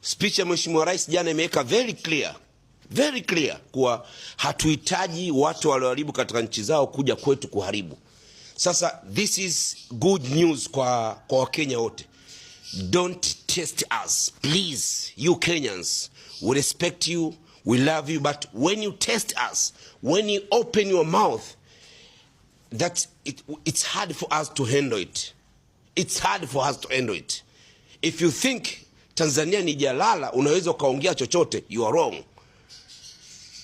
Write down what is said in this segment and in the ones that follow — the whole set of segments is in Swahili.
Speech ya Mheshimiwa Rais jana imeweka very clear kuwa hatuhitaji watu walioharibu katika nchi zao kuja kwetu kuharibu. Sasa this is good news kwa Wakenya wote. Don't test us, please. You Kenyans, we respect you, we love you, but when you test us, when you open your mouth, it's hard for us to handle it. It's hard for us to handle it. If you think Tanzania ni jalala, unaweza ukaongea chochote, you are wrong.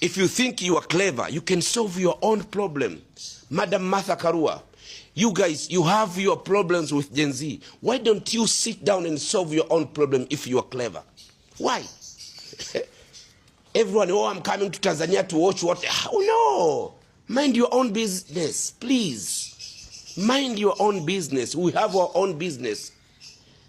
If you think you are clever, you can solve your own problem. Madam Martha Karua, you guys, you have your problems with Gen Z. Why don't you sit down and solve your own problem if you are clever? Why? Everyone, oh, I'm coming to Tanzania to watch what? Oh, no. Mind your own business, please. Mind your own business. We have our own business.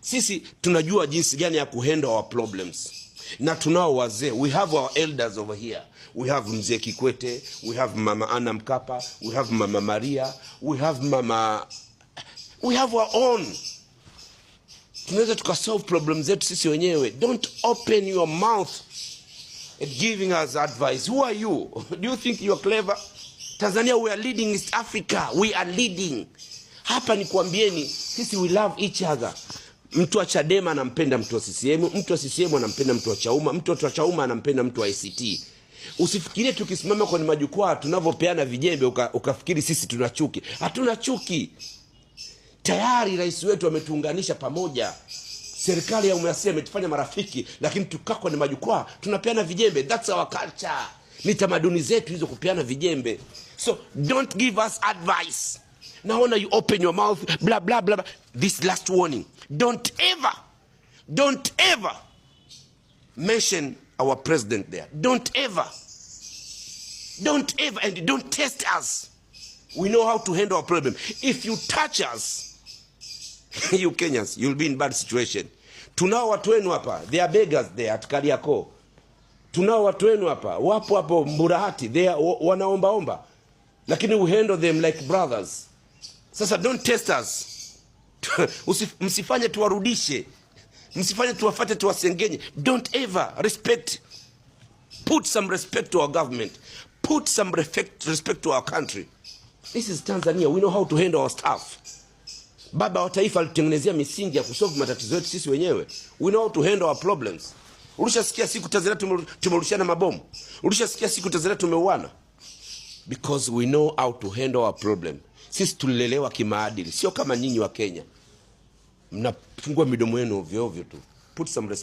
Sisi tunajua jinsi gani ya kuhandle our problems. Na tunao wazee. We have our elders over here. We have Mzee Kikwete, we have Mama Anna Mkapa, we have Mama Maria, we have our own. Tunaweza tukasolve problems zetu sisi wenyewe. Don't open your mouth at giving us advice. Who are you? Do you think you are clever? Tanzania, we are leading East Africa. We are leading. Hapa ni kuambieni, sisi we love each other. Mtu wa Chadema anampenda mtu wa CCM, mtu wa CCM anampenda mtu wa Chauma, mtu wa Chauma anampenda mtu wa ICT. Usifikirie tukisimama kwenye majukwaa tunavyopeana vijembe ukafikiri sisi tuna chuki. Hatuna chuki. Tayari rais wetu ametuunganisha pamoja. Serikali ya umeasia imetufanya marafiki, lakini tukaa kwenye majukwaa tunapeana vijembe. That's our culture. Ni tamaduni zetu hizo kupeana vijembe. So don't give us advice. Naona you open your mouth blah blah blah. This last warning. Don't ever mention our president there. Don't ever, and don't test us. We know how to handle our problem. If you touch us, you Kenyans, you'll be in bad situation. Tunao watu wenu hapa, they are beggars there at Kariakoo. Tunao watu wenu hapa, wapo hapo Mburahati, they are wanaomba. Lakini we handle them like brothers. Sasa don't test us. Msifanye tuwarudishe. Msifanye tuwafate tuwasengenye. Don't ever respect. Put some respect to our government. Put some respect to our country. This is Tanzania. We know how to handle our stuff. Baba wa taifa alitengenezea misingi ya kusolve matatizo yetu sisi wenyewe. We know how to handle our problems. Ulishasikia siku Tanzania tumerushana mabomu? Ulishasikia siku Tanzania tumeuana? Because we know how to handle our problem. Sisi tulilelewa kimaadili, sio kama nyinyi wa Kenya. Mnafungua midomo yenu ovyo ovyo tu. Put some respect.